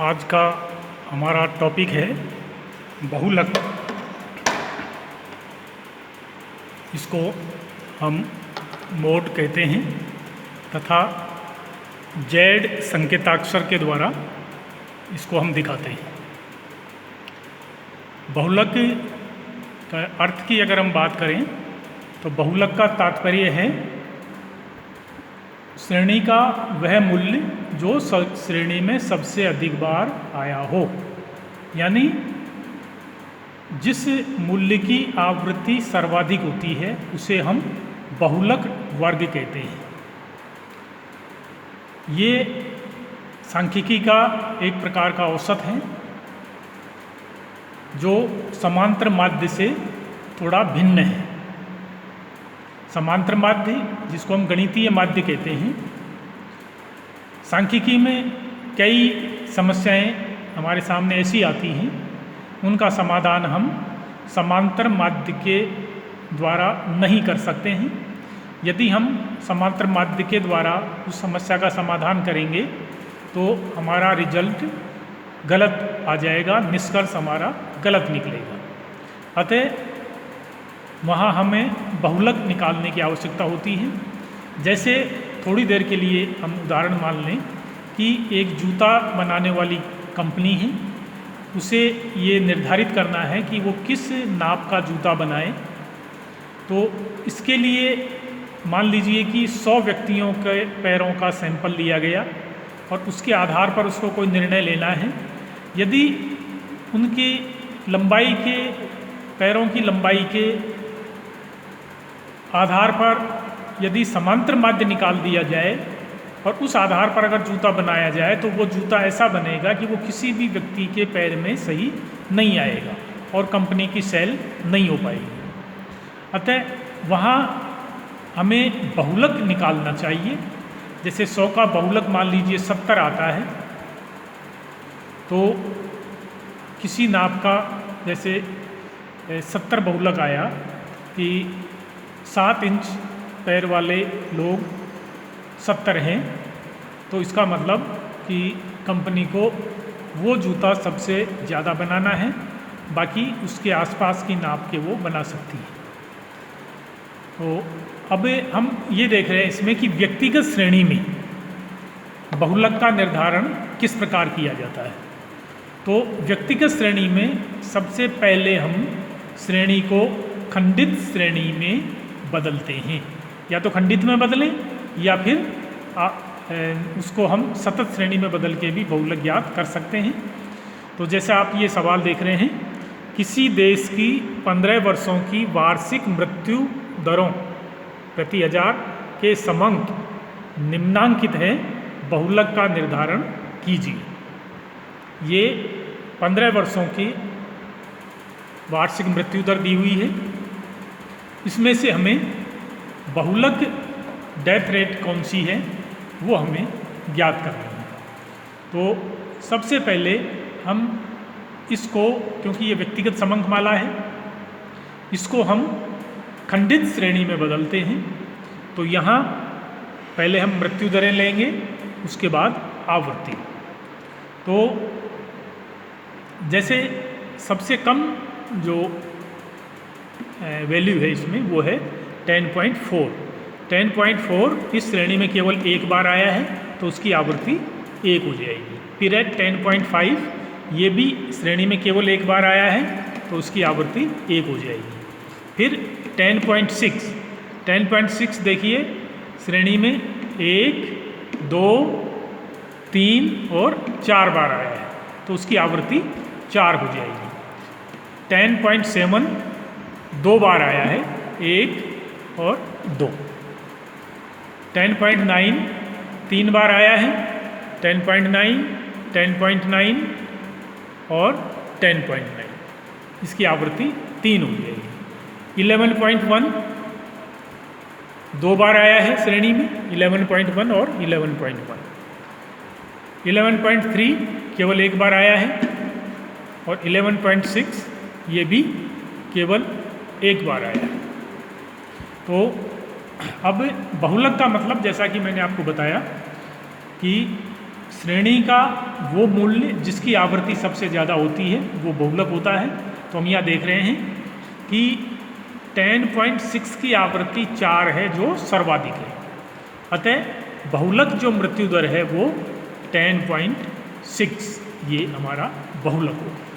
आज का हमारा टॉपिक है बहुलक। इसको हम मोड कहते हैं तथा जेड संकेताक्षर के द्वारा इसको हम दिखाते हैं। बहुलक का अर्थ की अगर हम बात करें तो बहुलक का तात्पर्य है श्रेणी का वह मूल्य जो श्रेणी में सबसे अधिक बार आया हो, यानी जिस मूल्य की आवृत्ति सर्वाधिक होती है उसे हम बहुलक वर्ग कहते हैं। ये सांख्यिकी का एक प्रकार का औसत है जो समांतर माध्य से थोड़ा भिन्न है। समांतर माध्य जिसको हम गणितीय माध्य कहते हैं, सांख्यिकी में कई समस्याएं हमारे सामने ऐसी आती हैं, उनका समाधान हम समांतर माध्य के द्वारा नहीं कर सकते हैं। यदि हम समांतर माध्य के द्वारा उस समस्या का समाधान करेंगे तो हमारा रिजल्ट गलत आ जाएगा, निष्कर्ष हमारा गलत निकलेगा। अतः वहाँ हमें बहुलक निकालने की आवश्यकता होती है। जैसे थोड़ी देर के लिए हम उदाहरण मान लें कि एक जूता बनाने वाली कंपनी है, उसे ये निर्धारित करना है कि वो किस नाप का जूता बनाए। तो इसके लिए मान लीजिए कि 100 व्यक्तियों के पैरों का सैंपल लिया गया और उसके आधार पर उसको कोई निर्णय लेना है। यदि उनकी लंबाई के पैरों की लंबाई के आधार पर यदि समांतर माध्य निकाल दिया जाए और उस आधार पर अगर जूता बनाया जाए तो वो जूता ऐसा बनेगा कि वो किसी भी व्यक्ति के पैर में सही नहीं आएगा और कंपनी की सेल नहीं हो पाएगी। अतः वहाँ हमें बहुलक निकालना चाहिए। जैसे 100 का बहुलक मान लीजिए 70 आता है, तो किसी नाप का जैसे 70 बहुलक आया कि 7 इंच पैर वाले लोग 70 हैं, तो इसका मतलब कि कंपनी को वो जूता सबसे ज़्यादा बनाना है, बाकी उसके आसपास की नाप के वो बना सकती है। तो अब हम ये देख रहे हैं इसमें कि व्यक्तिगत श्रेणी में बहुलक का निर्धारण किस प्रकार किया जाता है। तो व्यक्तिगत श्रेणी में सबसे पहले हम श्रेणी को खंडित श्रेणी में बदलते हैं, या तो खंडित में बदलें या फिर उसको हम सतत श्रेणी में बदल के भी बहुलक ज्ञात कर सकते हैं। तो जैसे आप ये सवाल देख रहे हैं, किसी देश की 15 वर्षों की वार्षिक मृत्यु दरों प्रति हजार के समंक निम्नांकित है, बहुलक का निर्धारण कीजिए। ये 15 वर्षों की वार्षिक मृत्यु दर दी हुई है, इसमें से हमें बहुलक डेथ रेट कौन सी है वो हमें ज्ञात करना है। तो सबसे पहले हम इसको, क्योंकि ये व्यक्तिगत समंकमाला है, इसको हम खंडित श्रेणी में बदलते हैं। तो यहाँ पहले हम मृत्यु दरें लेंगे, उसके बाद आवृत्ति। तो जैसे सबसे कम जो वैल्यू है इसमें वो है 10.4। 10.4 इस श्रेणी में केवल एक बार आया है तो उसकी आवृत्ति 1 हो जाएगी। फिर है 10.5, ये भी श्रेणी में केवल एक बार आया है तो उसकी आवृत्ति 1 हो जाएगी। फिर 10.6, 10.6 देखिए श्रेणी में 1, 2, 3 और 4 बार आया है तो उसकी आवृत्ति 4 हो जाएगी। 10.7 2 बार आया है, 1 और 2। 10.9 3 बार आया है, 10.9, 10.9 और 10.9, इसकी आवृत्ति 3 हो जाएगी। 11.1 2 बार आया है श्रेणी में, 11.1 और 11.1। 11.3 केवल एक बार आया है और 11.6 ये भी केवल एक बार आया है। तो अब बहुलक का मतलब, जैसा कि मैंने आपको बताया कि श्रेणी का वो मूल्य जिसकी आवृत्ति सबसे ज़्यादा होती है वो बहुलक होता है। तो हम यहाँ देख रहे हैं कि 10.6 की आवृत्ति 4 है जो सर्वाधिक है, अतः बहुलक जो मृत्यु दर है वो 10.6 ये हमारा बहुलक होगा।